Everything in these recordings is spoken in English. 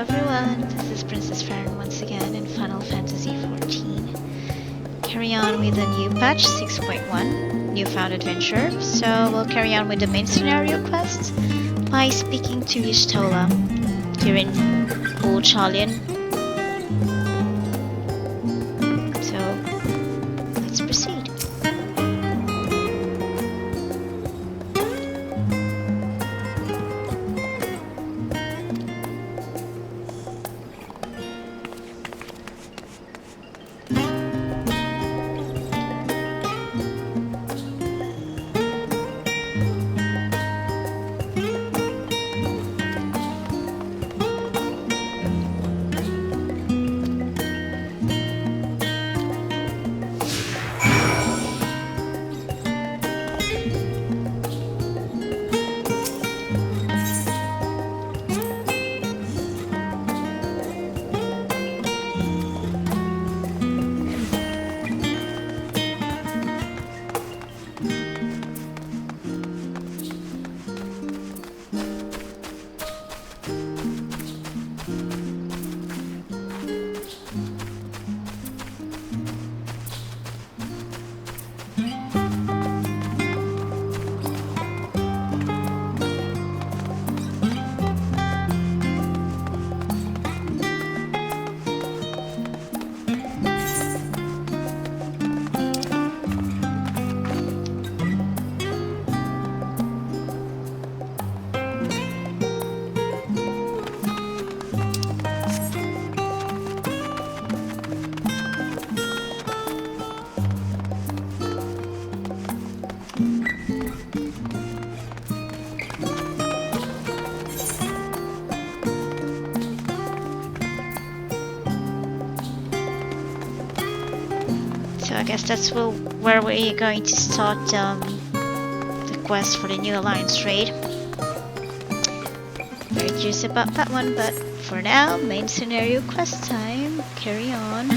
everyone, this is Princess Farron once again in Final Fantasy XIV. Carry on with the new patch 6.1, Newfound Adventure. So we'll carry on with the main scenario quest by speaking to Y'shtola here in Old Charlian. So let's proceed. So I guess that's where we're going to start the quest for the new Alliance raid. Very curious about that one, but for now, main scenario quest time. Carry on.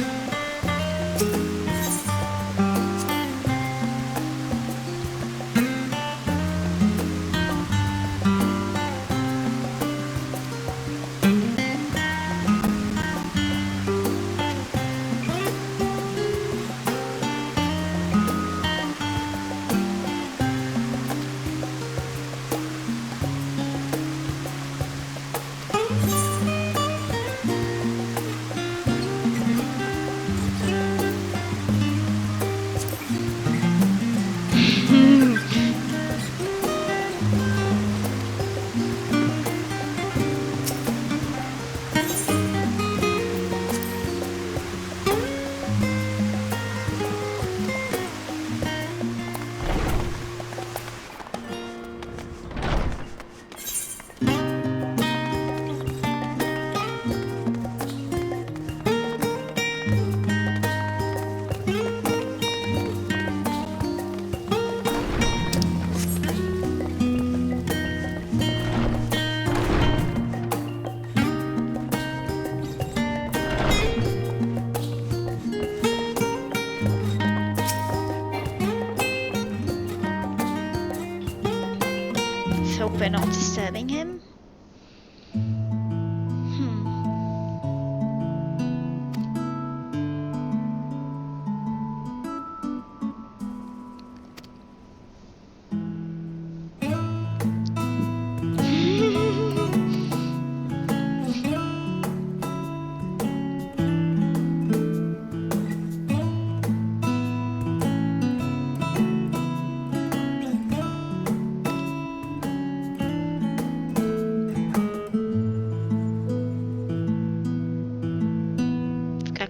Hope we're not disturbing him.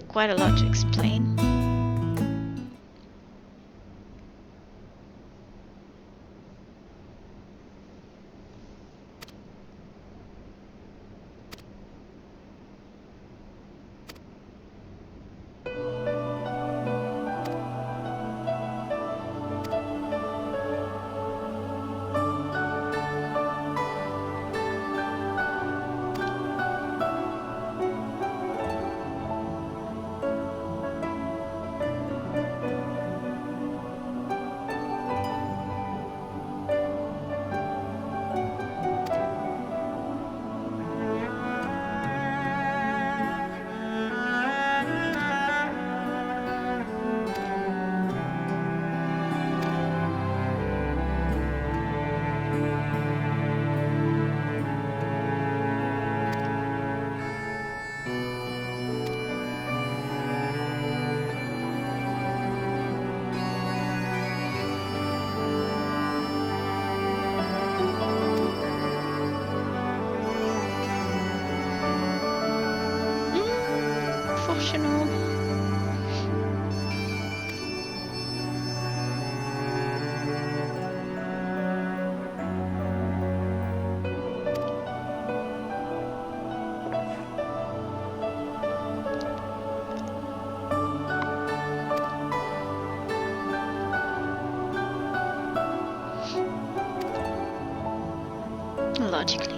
Quite a lot to explain. technologically.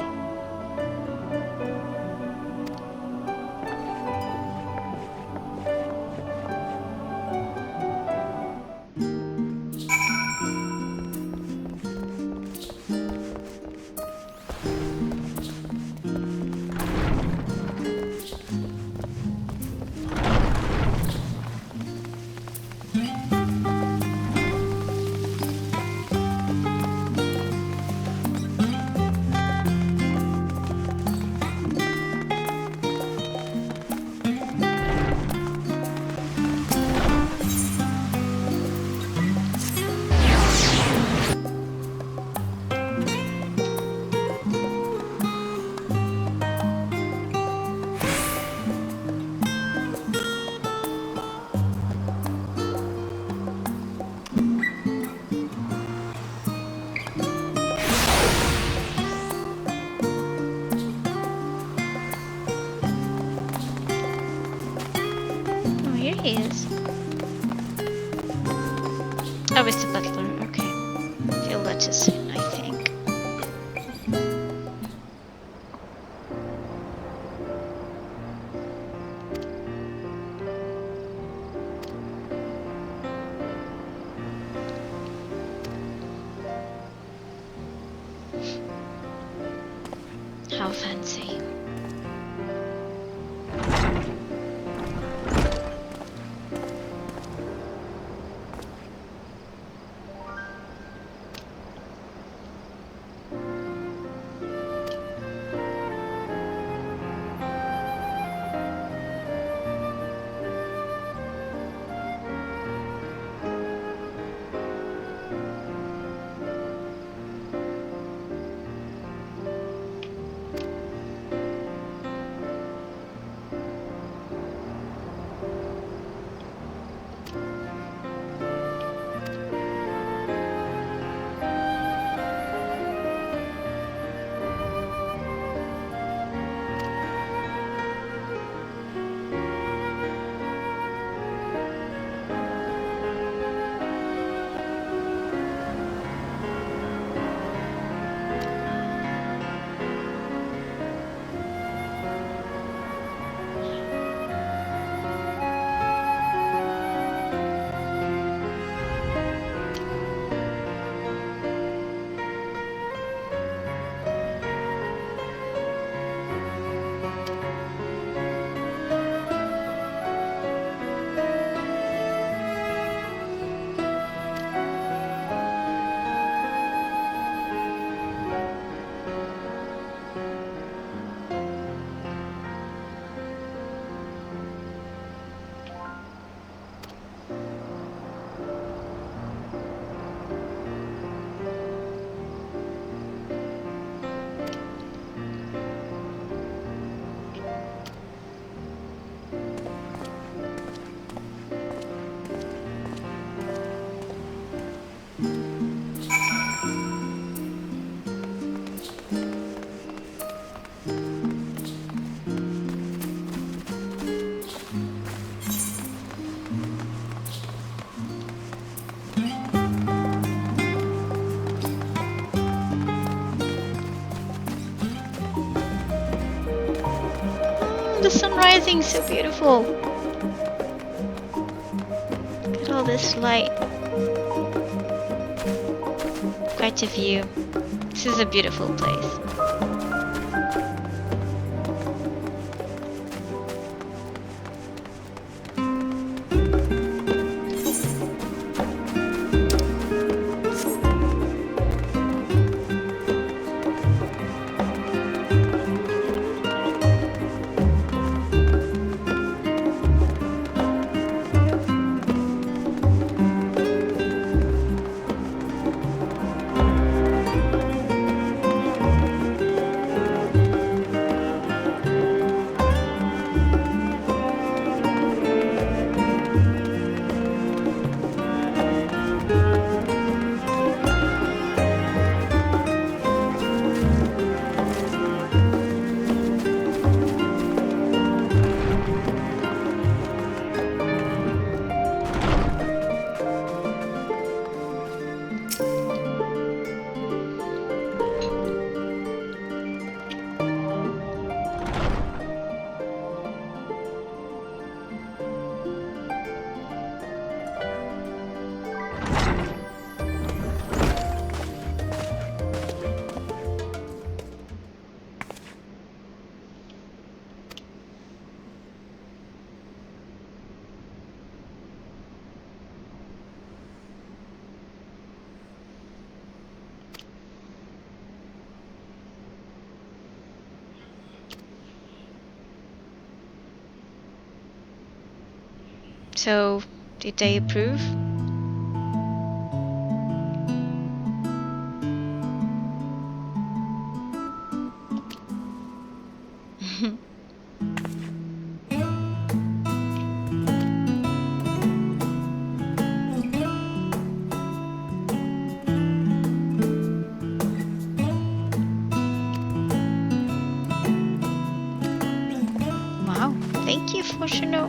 Oh, here he is. Oh, it's the butler. Okay. He'll let us in, I think. How fancy. The sun rising, so beautiful. Look at all this light. Quite a view. This is a beautiful place. So, did they approve? Wow, thank you for Shino.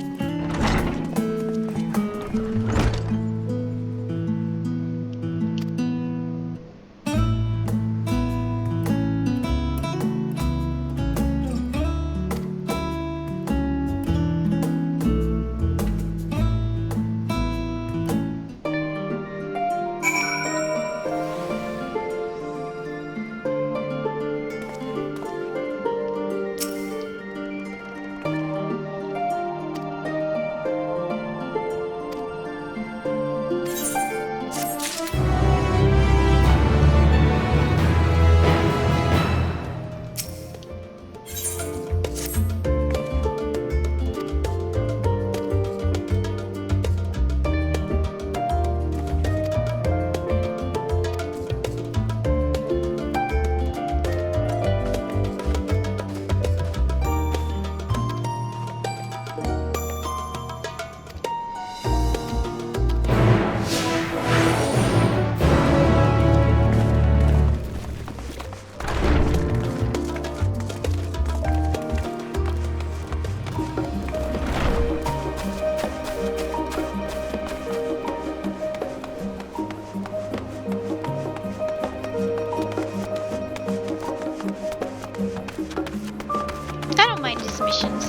I don't mind these missions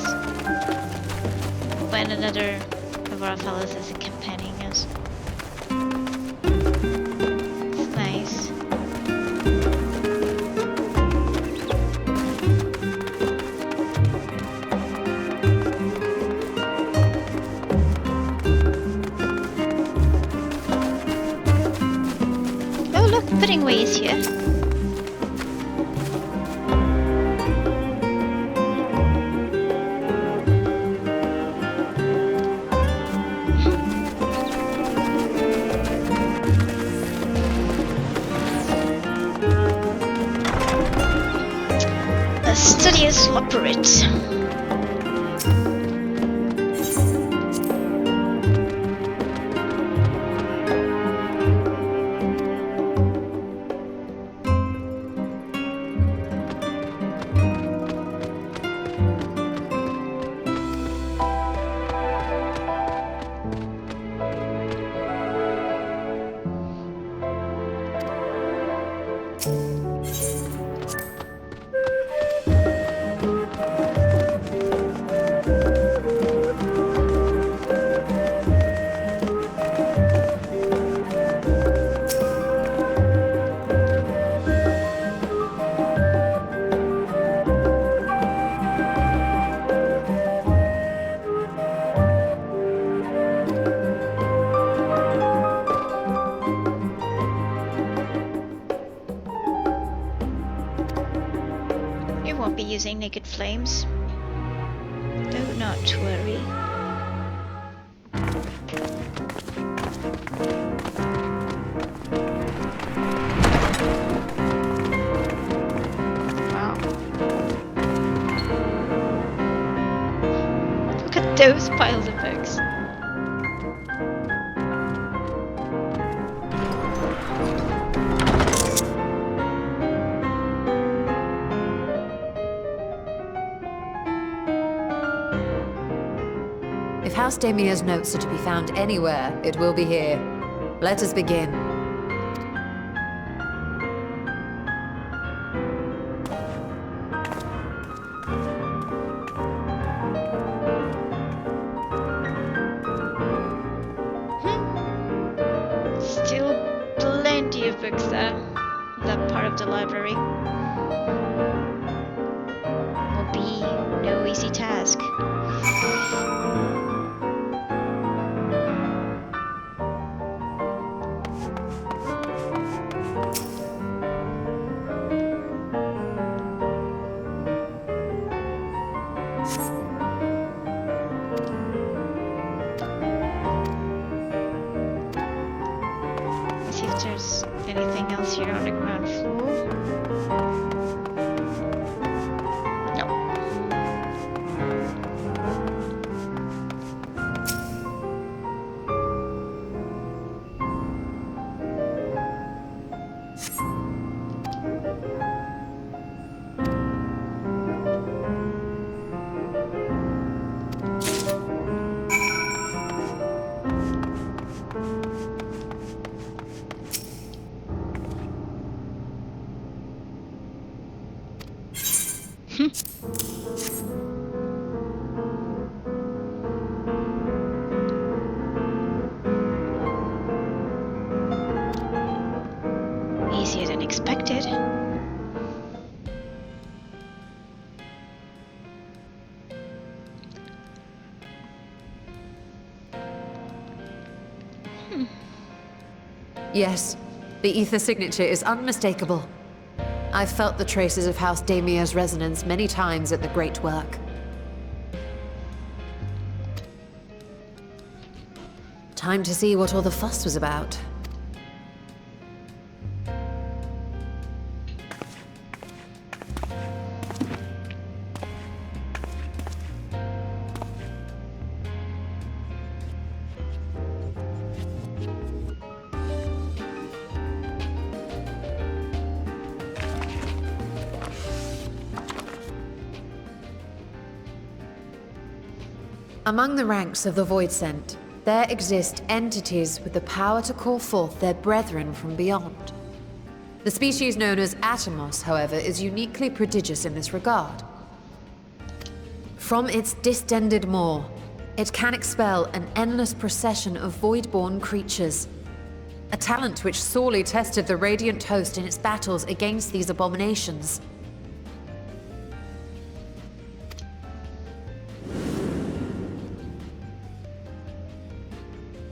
when another of our fellows is accompanying us. It's nice. Oh look, pudding way is here. A studious operate. You won't be using naked flames. Do not worry. Wow. Look at those piles of books. If House Damia's notes are to be found anywhere, it will be here. Let us begin. Still plenty of books there. That part of the library will be no easy task. Easier than expected. Yes, the ether signature is unmistakable. I've felt the traces of House Damia's resonance many times at the Great Work. Time to see what all the fuss was about. Among the ranks of the Voidsent, there exist entities with the power to call forth their brethren from beyond. The species known as Atomos, however, is uniquely prodigious in this regard. From its distended maw, it can expel an endless procession of void-born creatures, a talent which sorely tested the Radiant Host in its battles against these abominations.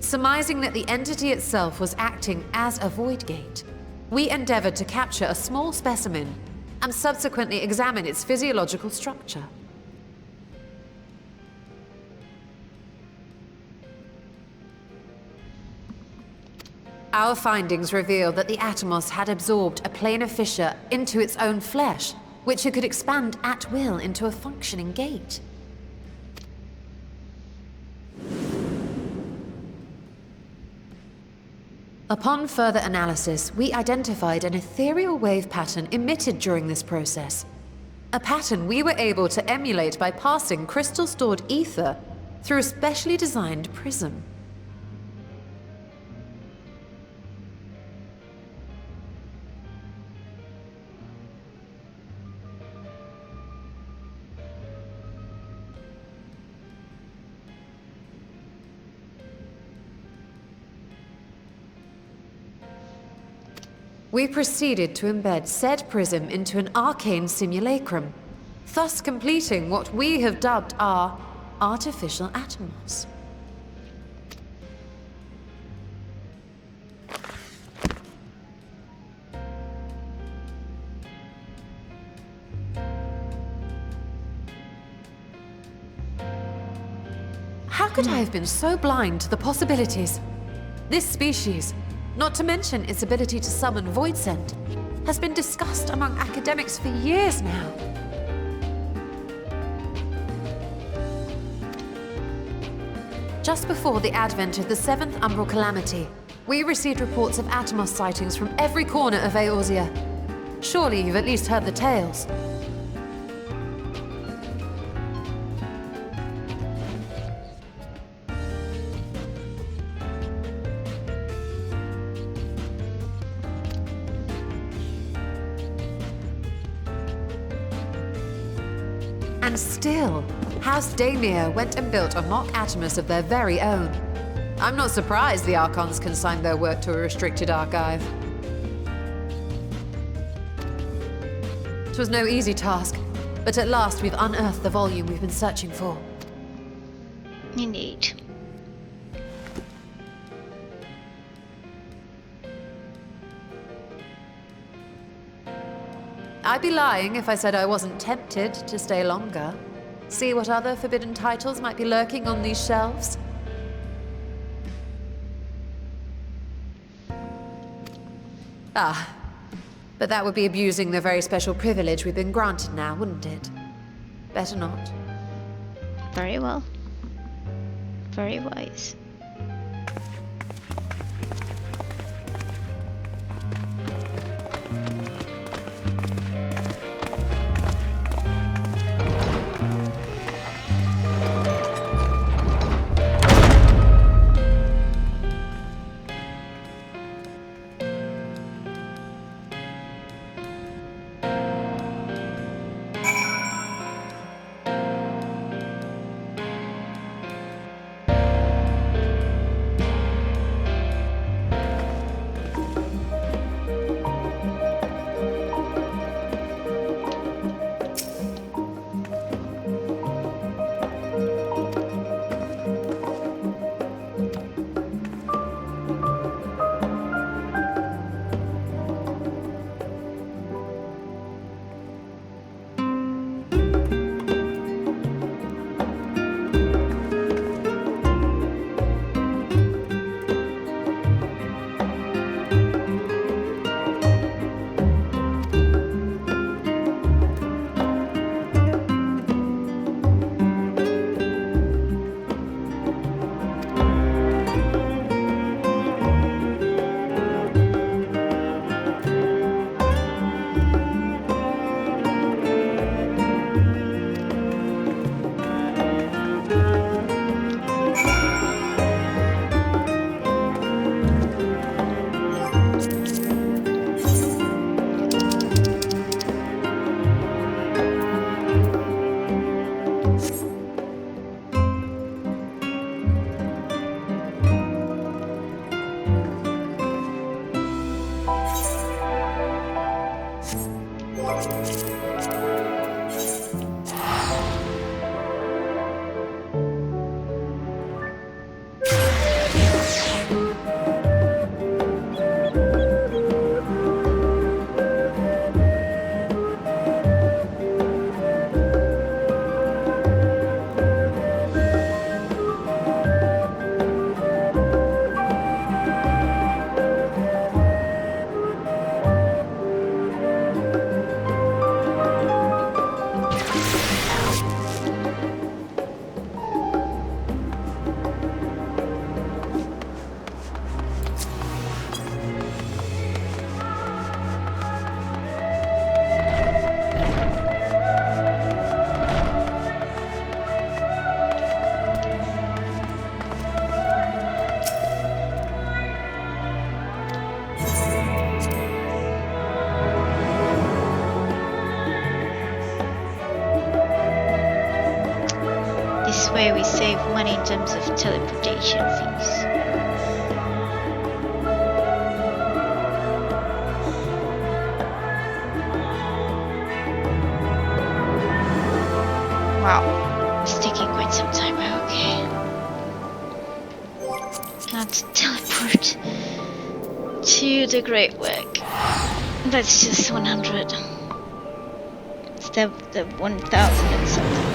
Surmising that the entity itself was acting as a void gate, we endeavored to capture a small specimen and subsequently examine its physiological structure. Our findings revealed that the Atomos had absorbed a planar fissure into its own flesh, which it could expand at will into a functioning gate. Upon further analysis, we identified an ethereal wave pattern emitted during this process. A pattern we were able to emulate by passing crystal-stored ether through a specially designed prism. We proceeded to embed said prism into an arcane simulacrum, thus completing what we have dubbed our artificial Atomos. How could I have been so blind to the possibilities? This species, not to mention its ability to summon Voidsent, has been discussed among academics for years now. Just before the advent of the 7th Umbral Calamity, we received reports of Atomos sightings from every corner of Eorzea. Surely you've at least heard the tales. And still, House Damia went and built a mock Atomos of their very own. I'm not surprised the Archons consigned their work to a restricted archive. It was no easy task, but at last we've unearthed the volume we've been searching for. Indeed. I'd be lying if I said I wasn't tempted to stay longer. See what other forbidden titles might be lurking on these shelves. Ah, but that would be abusing the very special privilege we've been granted now, wouldn't it? Better not. Very well. Very wise. This way we save money in terms of teleportation fees. Wow, it's taking quite some time. Okay. Now to teleport to the Great Work. That's just 100. It's the 1000 and something.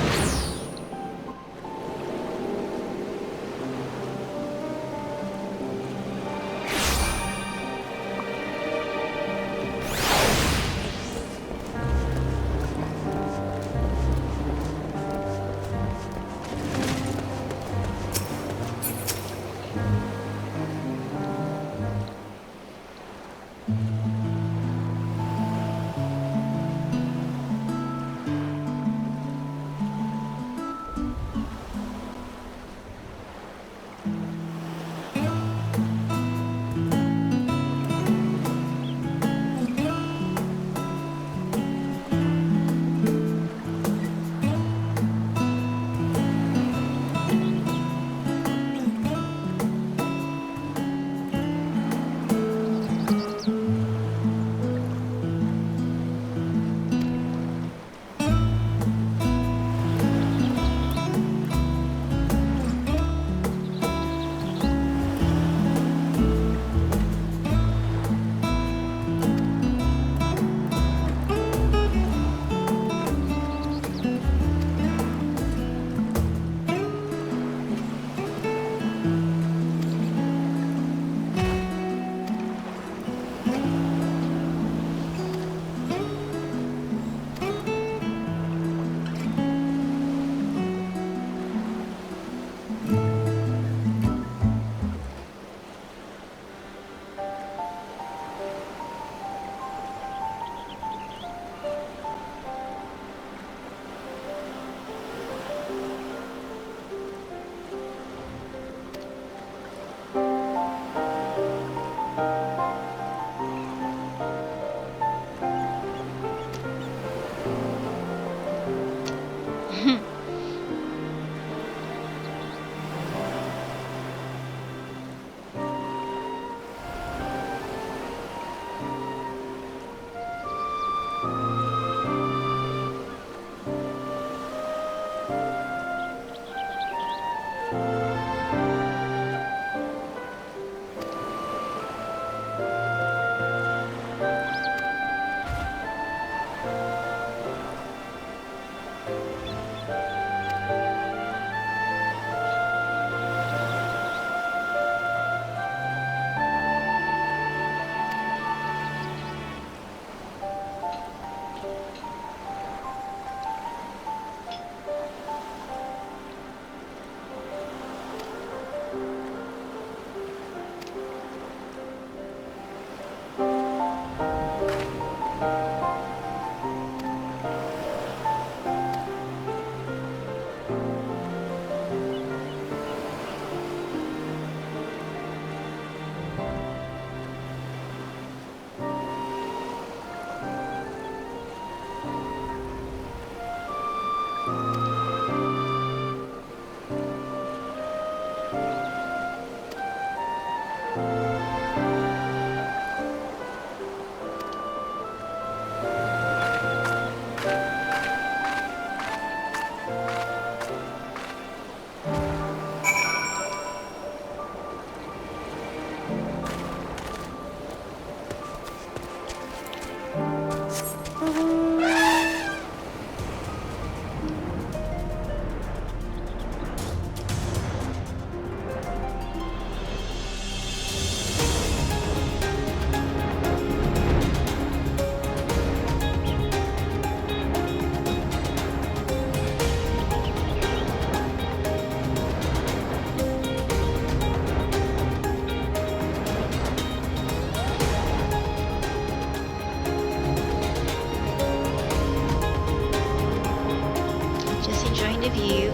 the view.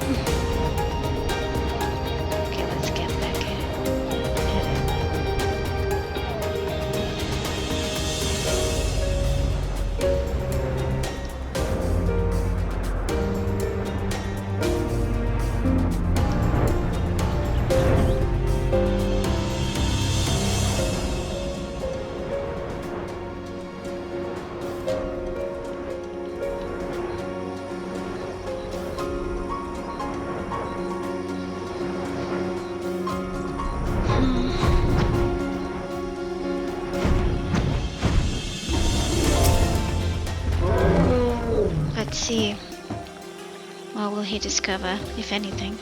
Okay, let's get back at it. see. What will he discover, if anything?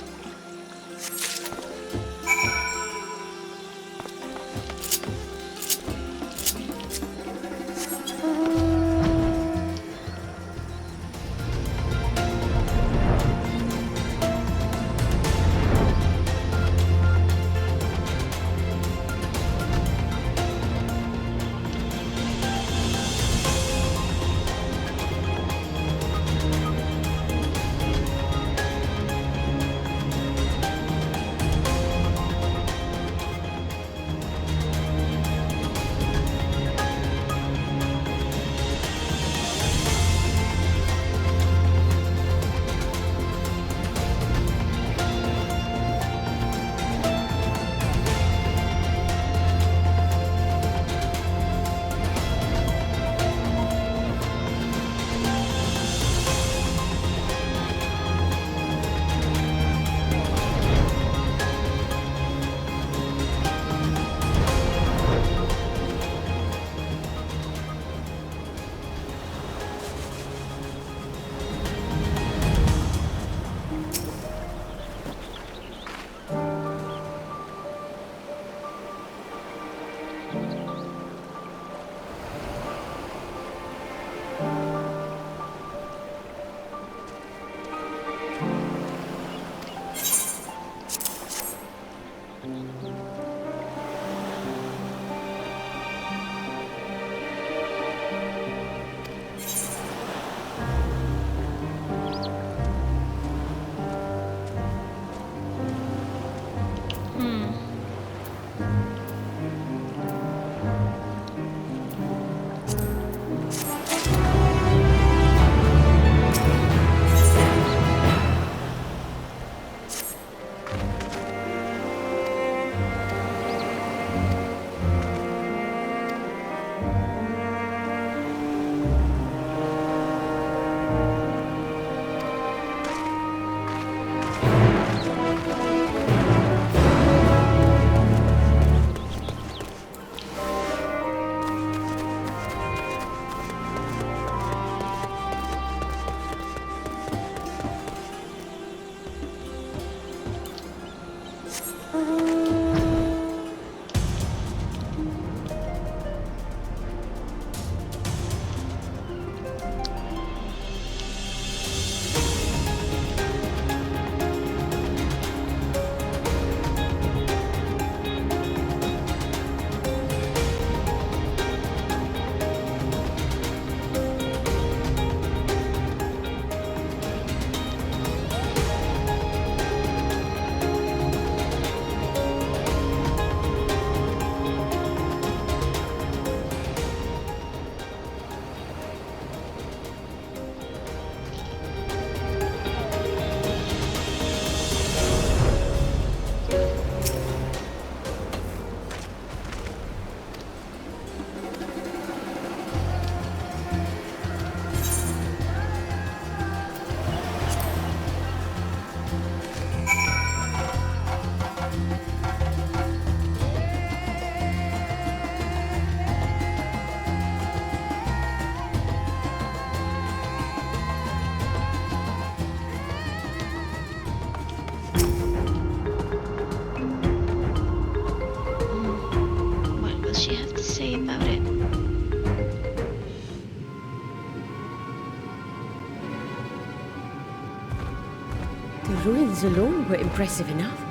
The ruins alone were impressive enough,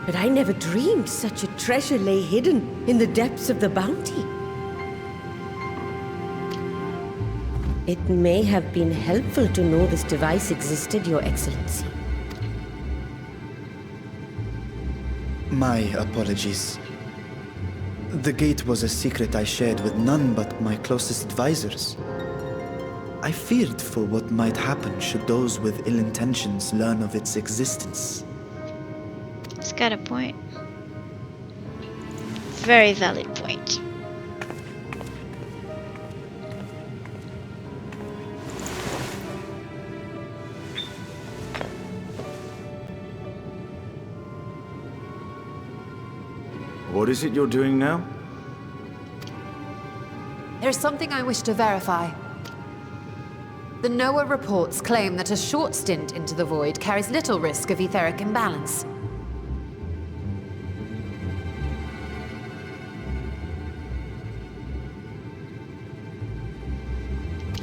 but I never dreamed such a treasure lay hidden in the depths of the bounty. It may have been helpful to know this device existed, Your Excellency. My apologies. The gate was a secret I shared with none but my closest advisors. I feared for what might happen should those with ill intentions learn of its existence. He's got a point. Very valid point. What is it you're doing now? There's something I wish to verify. The NOAA reports claim that a short stint into the void carries little risk of etheric imbalance.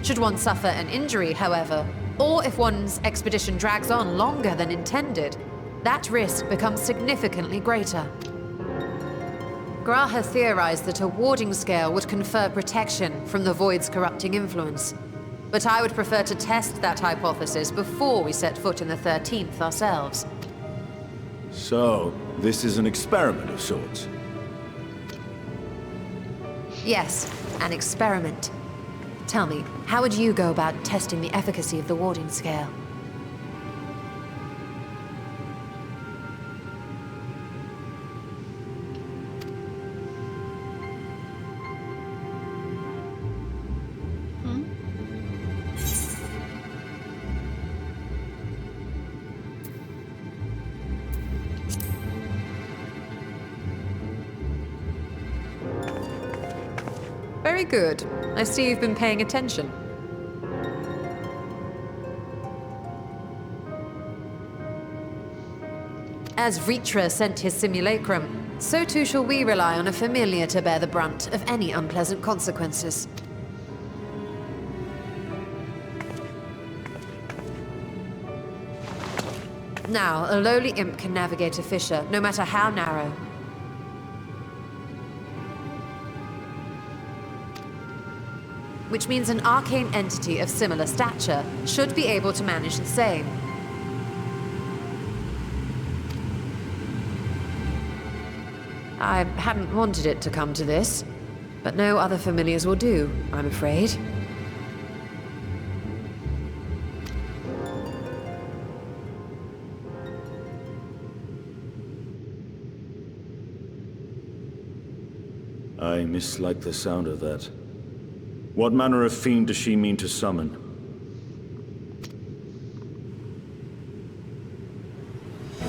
Should one suffer an injury, however, or if one's expedition drags on longer than intended, that risk becomes significantly greater. Graha theorized that a warding scale would confer protection from the void's corrupting influence. But I would prefer to test that hypothesis before we set foot in the 13th ourselves. So, this is an experiment of sorts. Yes, an experiment. Tell me, how would you go about testing the efficacy of the warding scale? Very good. I see you've been paying attention. As Vritra sent his simulacrum, so too shall we rely on a familiar to bear the brunt of any unpleasant consequences. Now, a lowly imp can navigate a fissure, no matter how narrow. Which means an arcane entity of similar stature should be able to manage the same. I hadn't wanted it to come to this, but no other familiars will do, I'm afraid. I mislike the sound of that. What manner of fiend does she mean to summon?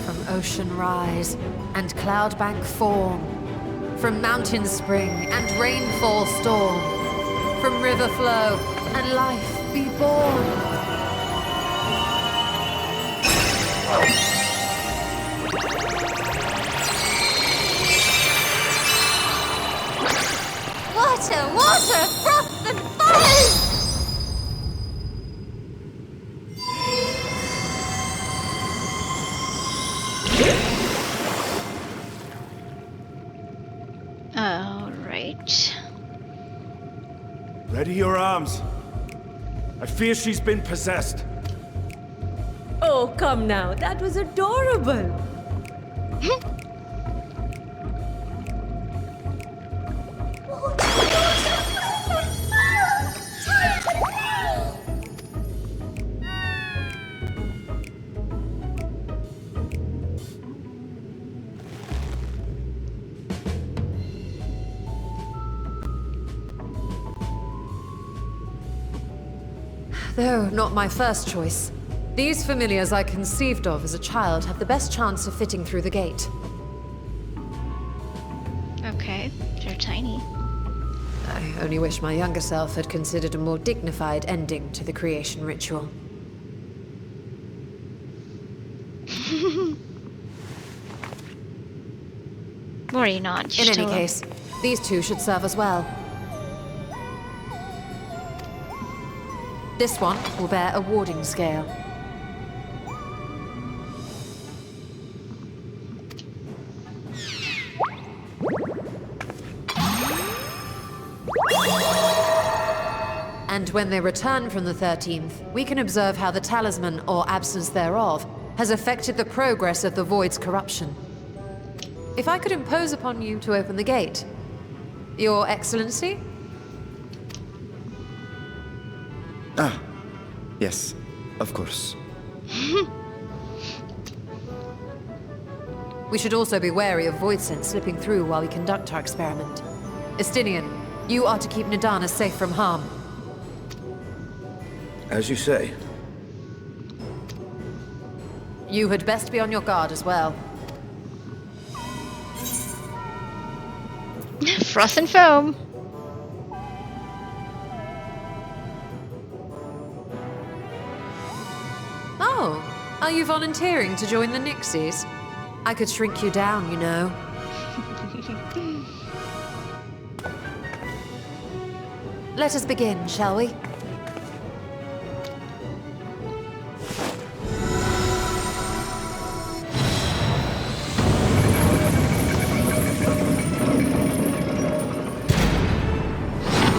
From ocean rise and cloudbank form, from mountain spring and rainfall storm, from river flow and life be born. Water, water, froth and foam! All right. Ready your arms. I fear she's been possessed. Oh, come now. That was adorable. Though not my first choice. These familiars I conceived of as a child have the best chance of fitting through the gate. Okay, they're tiny. I only wish my younger self had considered a more dignified ending to the creation ritual. Worry not. In any case, these two should serve as well. This one will bear a warding scale. And when they return from the 13th, we can observe how the talisman, or absence thereof, has affected the progress of the Void's corruption. If I could impose upon you to open the gate. Your Excellency? Ah, yes, of course. We should also be wary of void sense slipping through while we conduct our experiment. Estinian, you are to keep Nadana safe from harm. As you say. You had best be on your guard as well. Froth and foam. Oh, are you volunteering to join the Nixies? I could shrink you down, you know. Let us begin, shall we?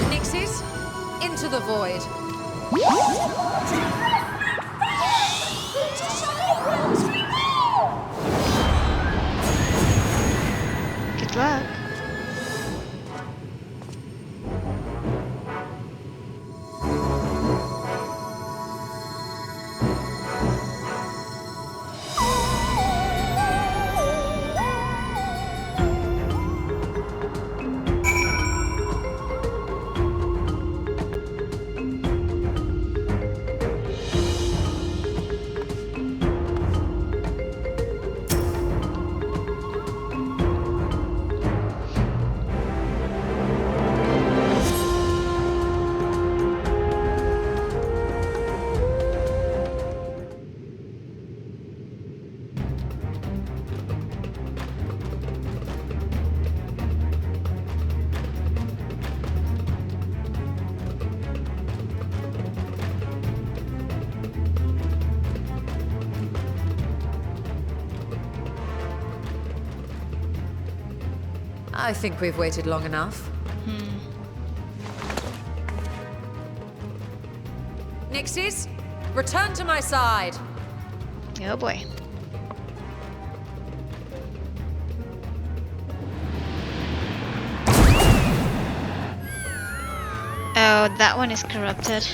Nixies, into the void. Good luck. I think we've waited long enough. Nixies, return to my side. Oh boy. Oh, that one is corrupted.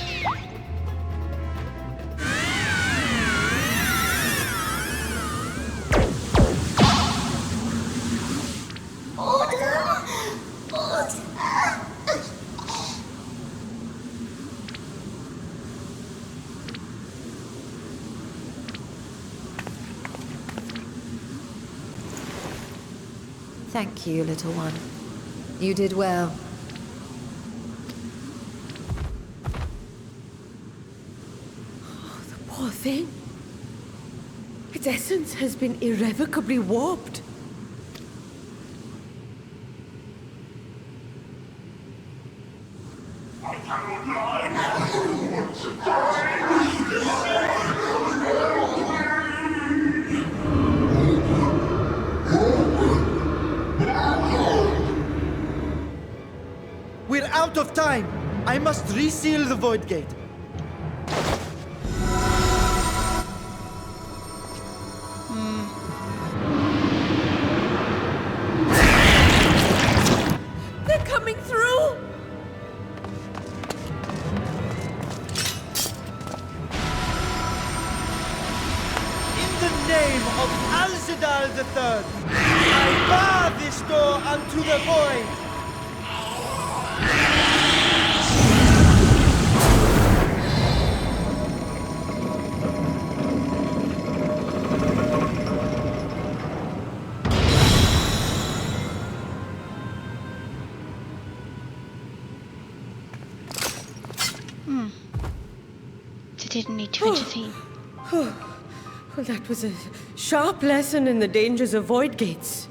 Thank you, little one. You did well. Oh, the poor thing. Its essence has been irrevocably warped. We're out of time! I must reseal the Void Gate. They're coming through! In the name of Alzadal III, I bar this door unto the void! They didn't need to intervene. Well, that was a sharp lesson in the dangers of void gates.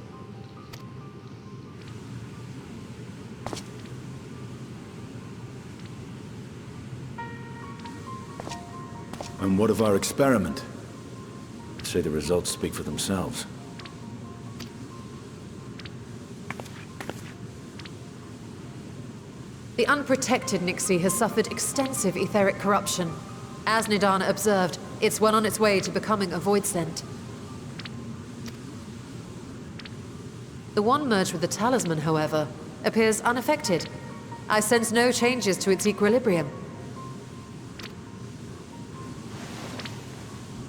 And what of our experiment? I'd say the results speak for themselves. The unprotected Nixie has suffered extensive etheric corruption. As Nidana observed, it's well on its way to becoming a void scent. The one merged with the talisman, however, appears unaffected. I sense no changes to its equilibrium.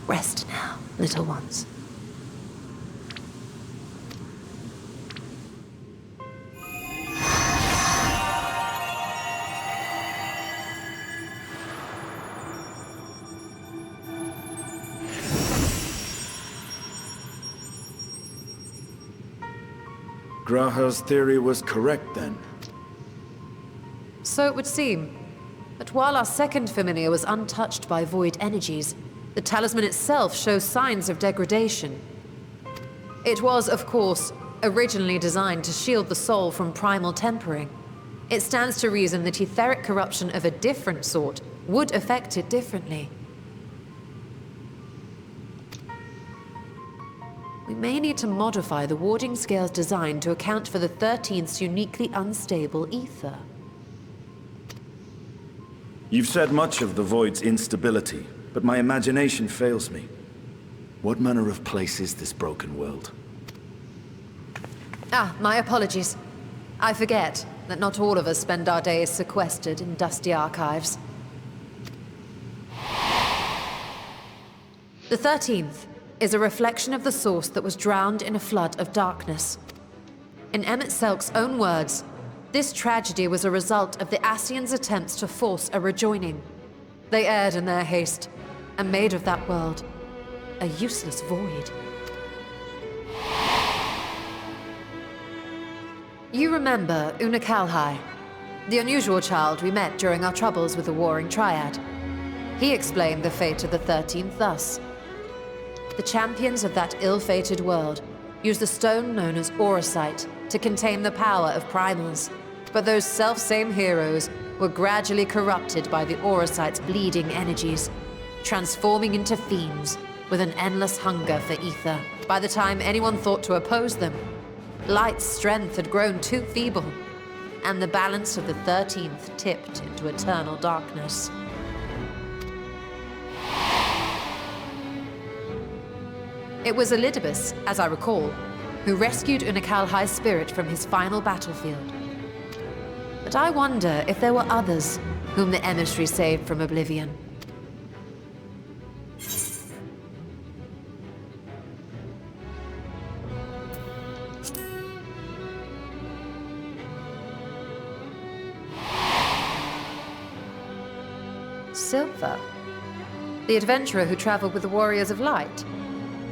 Rest now, little ones. Graha's theory was correct, then. So it would seem. But while our second familiar was untouched by void energies, The talisman itself shows signs of degradation. It was, of course, originally designed to shield the soul from primal tempering. It stands to reason that etheric corruption of a different sort would affect it differently. We may need to modify the warding scale's design to account for the 13th's uniquely unstable ether. You've said much of the Void's instability, but my imagination fails me. What manner of place is this broken world? Ah, my apologies. I forget that not all of us spend our days sequestered in dusty archives. The 13th is a reflection of the source that was drowned in a flood of darkness. In Emmett Selk's own words, this tragedy was a result of the Ascians' attempts to force a rejoining. They erred in their haste, and made of that world a useless void. You remember Una Kalhai, the unusual child we met during our troubles with the Warring Triad. He explained the fate of the 13th thus. The champions of that ill-fated world used the stone known as Auracite to contain the power of primals, but those self-same heroes were gradually corrupted by the Auracite's bleeding energies, transforming into fiends with an endless hunger for ether. By the time anyone thought to oppose them, Light's strength had grown too feeble, and the balance of the 13th tipped into eternal darkness. It was Elidibus, as I recall, who rescued Una Kalhai's spirit from his final battlefield. But I wonder if there were others whom the emissary saved from oblivion. Silva, the adventurer who traveled with the Warriors of Light.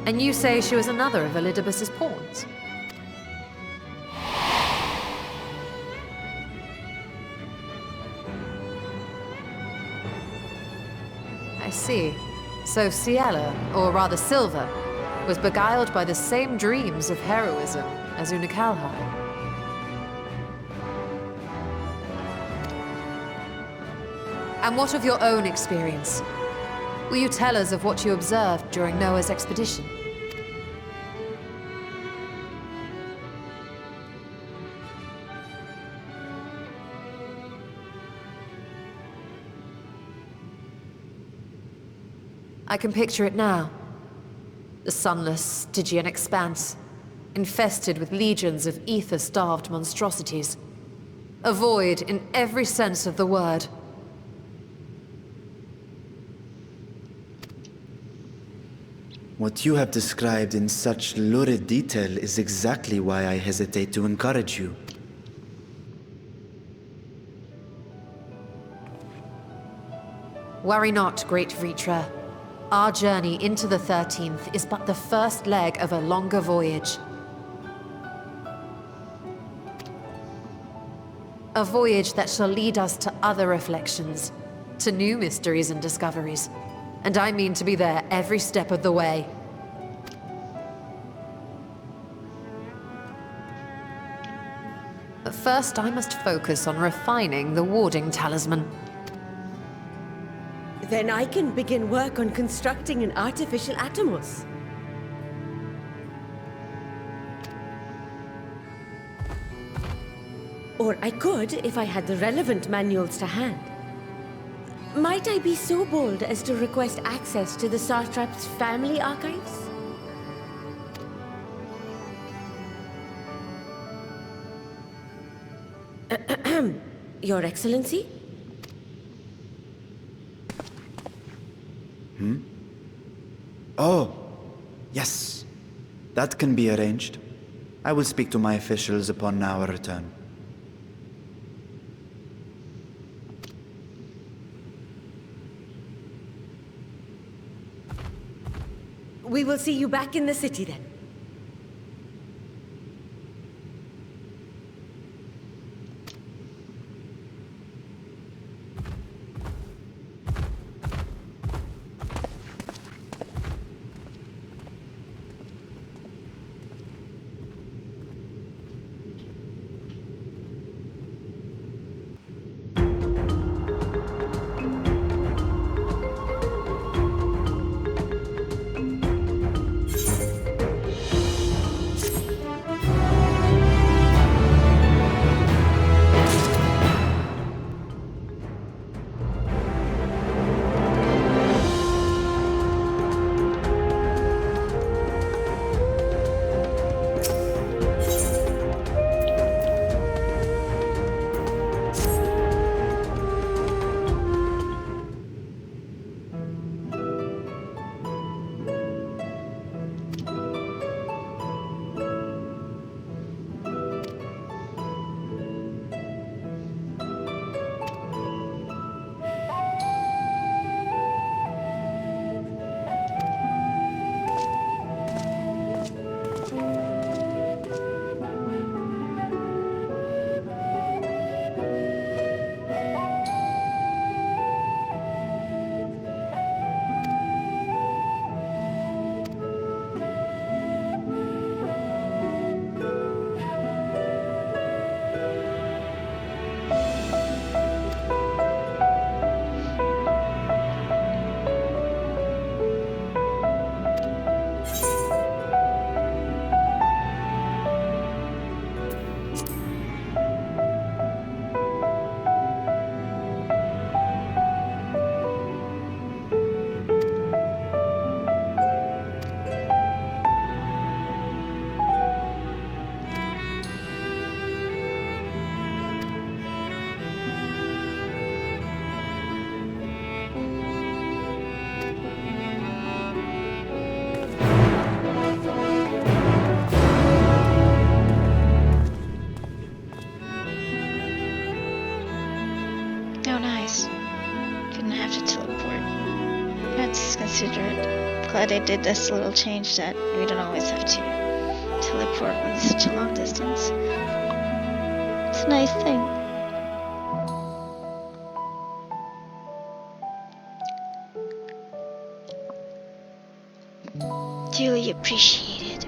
And you say she was another of Elidibus's pawns? I see. So Ciela, or rather Silva, was beguiled by the same dreams of heroism as Una Kalhai. And what of your own experience? Will you tell us of what you observed during Noah's expedition? I can picture it now. The sunless, Stygian expanse, infested with legions of ether-starved monstrosities. A void in every sense of the word. What you have described in such lurid detail is exactly why I hesitate to encourage you. Worry not, great Vritra. Our journey into the 13th is but the first leg of a longer voyage. A voyage that shall lead us to other reflections, to new mysteries and discoveries. And I mean to be there every step of the way. But first, I must focus on refining the warding talisman. Then I can begin work on constructing an artificial Atomos. Or I could if I had the relevant manuals to hand. Might I be so bold as to request access to the Satrap's family archives? Your Excellency? Oh, yes. That can be arranged. I will speak to my officials upon our return. We will see you back in the city then. Glad they did this little change that we don't always have to teleport when it's such a long distance. It's a nice thing. Duly appreciated.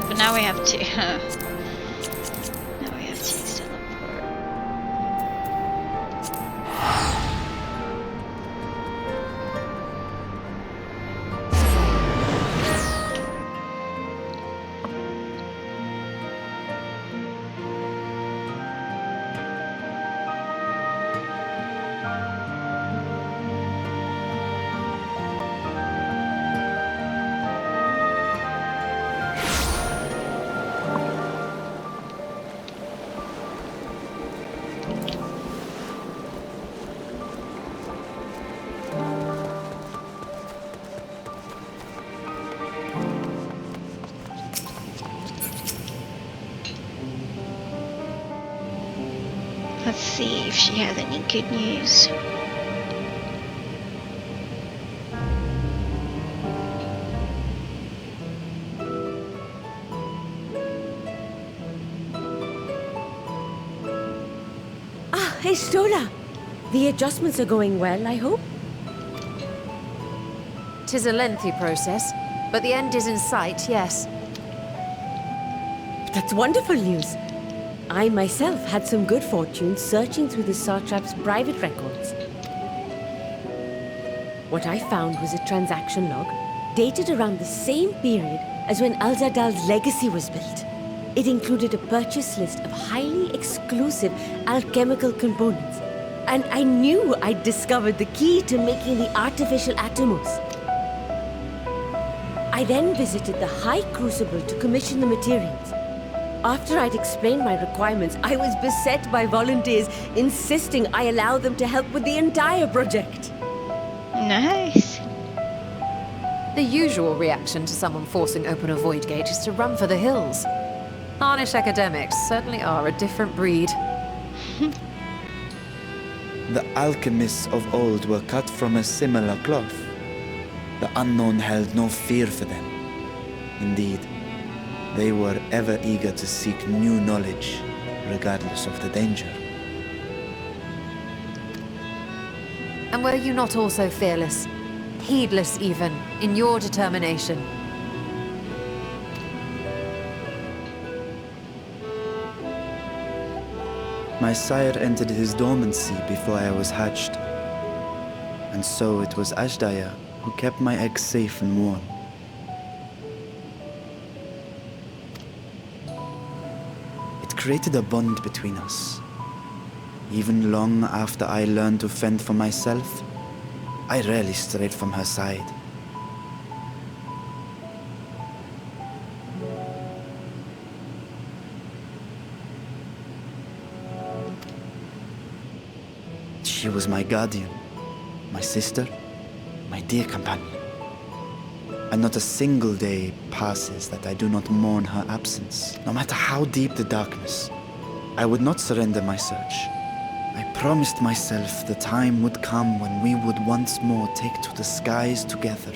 But now we have to. Now we have to use teleport. Let's see if she has any good news. Ah, hey, Stola. The adjustments are going well, I hope? 'Tis a lengthy process, but the end is in sight, yes. That's wonderful news. I myself had some good fortune searching through the Satrap's private records. What I found was a transaction log dated around the same period as when Al-Zadal's legacy was built. It included a purchase list of highly exclusive alchemical components, And I knew I'd discovered the key to making the artificial Atomos. I then visited the High Crucible to commission the materials. After I'd explained my requirements, I was beset by volunteers insisting I allow them to help with the entire project. Nice. The usual reaction to someone forcing open a void gate is to run for the hills. Harnish academics certainly are a different breed. The alchemists of old were cut from a similar cloth. The unknown held no fear for them. Indeed, they were ever eager to seek new knowledge, regardless of the danger. And were you not also fearless, heedless even, in your determination? My sire entered his dormancy before I was hatched. And so it was Ashdaya who kept my eggs safe and warm. It created a bond between us. Even long after I learned to fend for myself, I rarely strayed from her side. She was my guardian, my sister, my dear companion. And not a single day passes that I do not mourn her absence. No matter how deep the darkness, I would not surrender my search. I promised myself the time would come when we would once more take to the skies together.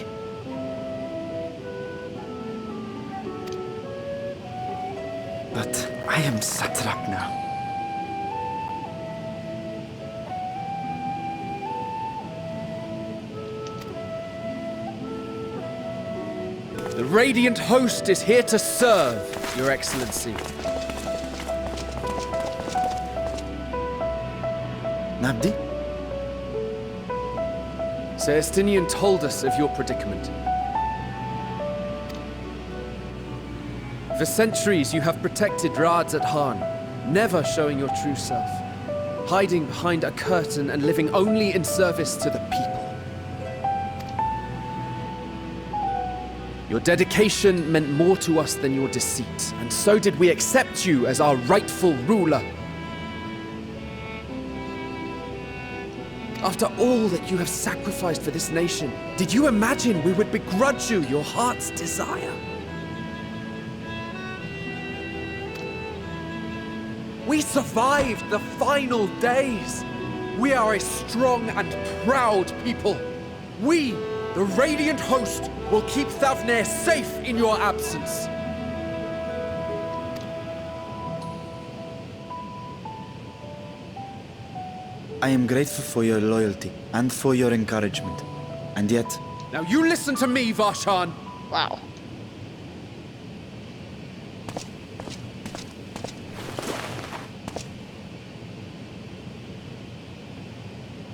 But I am satrap now. The Radiant Host is here to serve, Your Excellency. Nabdi? Celestinian told us of your predicament. For centuries you have protected Rads at Han, never showing your true self, hiding behind a curtain and living only in service to the people. Your dedication meant more to us than your deceit, and so did we accept you as our rightful ruler. After all that you have sacrificed for this nation, did you imagine we would begrudge you your heart's desire? We survived the final days. We are a strong and proud people. We, the Radiant Host, will keep Thavnair safe in your absence. I am grateful for your loyalty and for your encouragement. And yet, Now you listen to me, Varshan. Wow.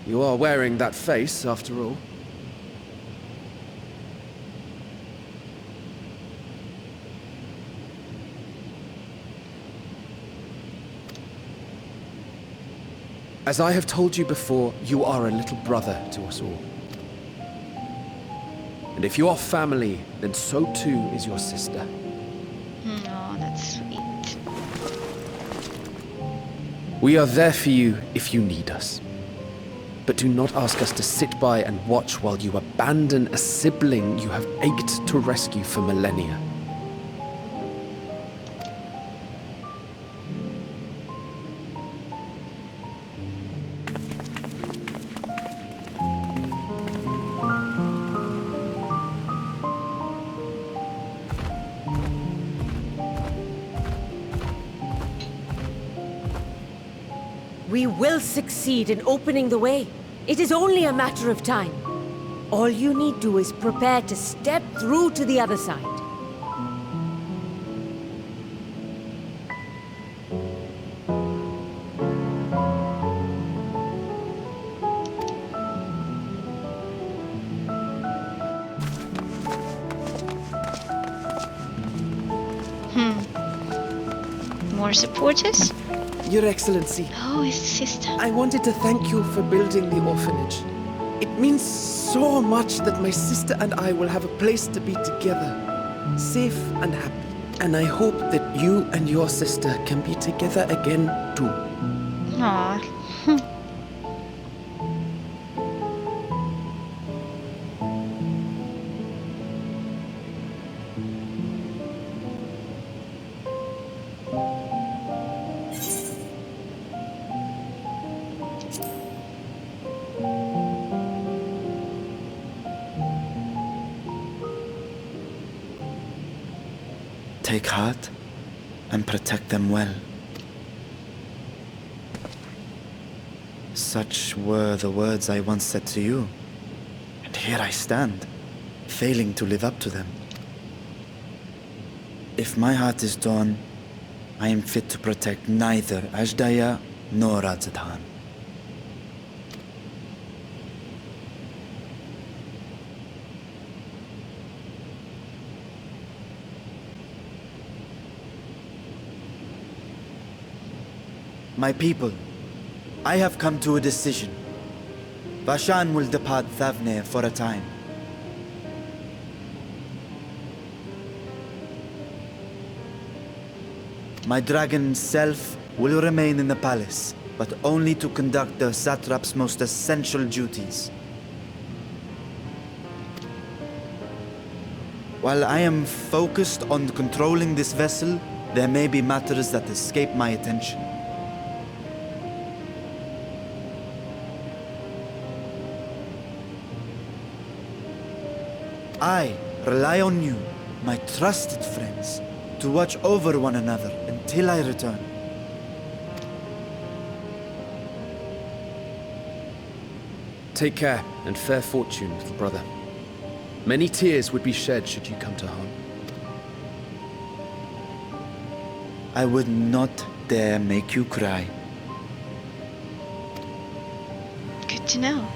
You are wearing that face, after all. As I have told you before, you are a little brother to us all. And if you are family, then so too is your sister. Oh, that's sweet. We are there for you if you need us. But do not ask us to sit by and watch while you abandon a sibling you have ached to rescue for millennia. We will succeed in opening the way. It is only a matter of time. All you need do is prepare to step through to the other side. More supporters? Your Excellency, Oh, his sister. I wanted to thank you for building the orphanage. It means so much that my sister and I will have a place to be together, safe and happy. And I hope that you and your sister can be together again too. Aw. Take heart and protect them well. Such were the words I once said to you. And here I stand, failing to live up to them. If my heart is torn, I am fit to protect neither Ajdaya nor Radzadhan. My people, I have come to a decision. Vashan will depart Thavne for a time. My dragon self will remain in the palace, but only to conduct the satrap's most essential duties. While I am focused on controlling this vessel, there may be matters that escape my attention. I rely on you, my trusted friends, to watch over one another until I return. Take care and fair fortune, little brother. Many tears would be shed should you come to harm. I would not dare make you cry. Good to know.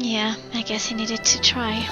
Yeah, I guess he needed to try.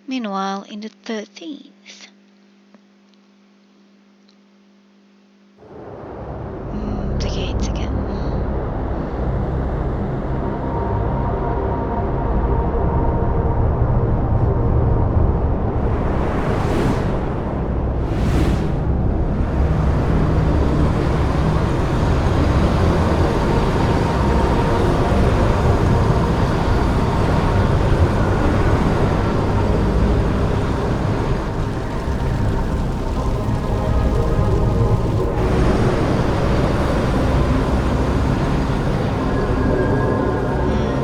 Meanwhile, in the 13th. The gates again.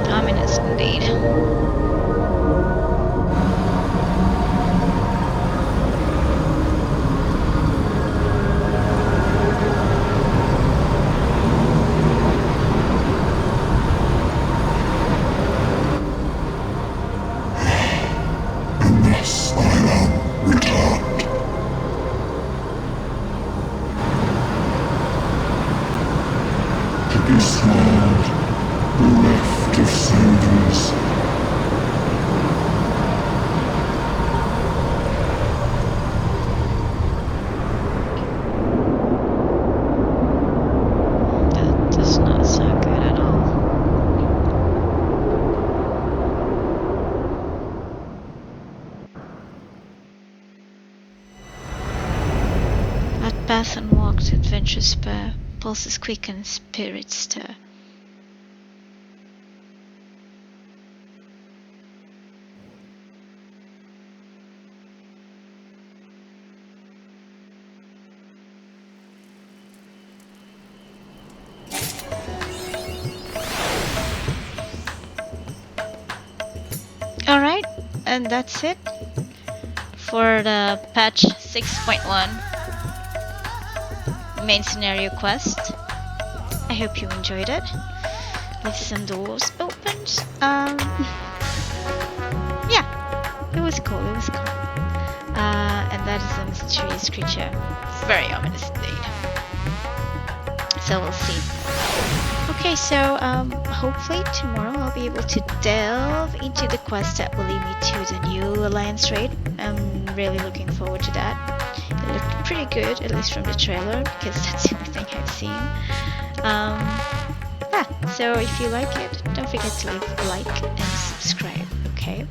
Ominous indeed. And thus I am returned. To be swallowed, bereft of savours. That does not sound good at all. At path unwalked, adventure spur, pulses quicken, spirits stir. Alright, and that's it for the patch 6.1 main scenario quest. I hope you enjoyed it. Leave some doors opened. Yeah, it was cool, it was cool. And that is a mysterious creature. Very ominous indeed. So we'll see. Okay, so hopefully tomorrow I'll be able to delve into the quest that will lead me to the new Alliance raid. I'm really looking forward to that. It looked pretty good, at least from the trailer, because that's the only thing I've seen. Yeah, so if you like it, don't forget to leave a like and subscribe, okay?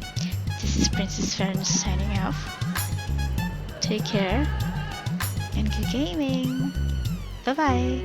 This is Princess Farron signing off. Take care, and good gaming! Bye-bye!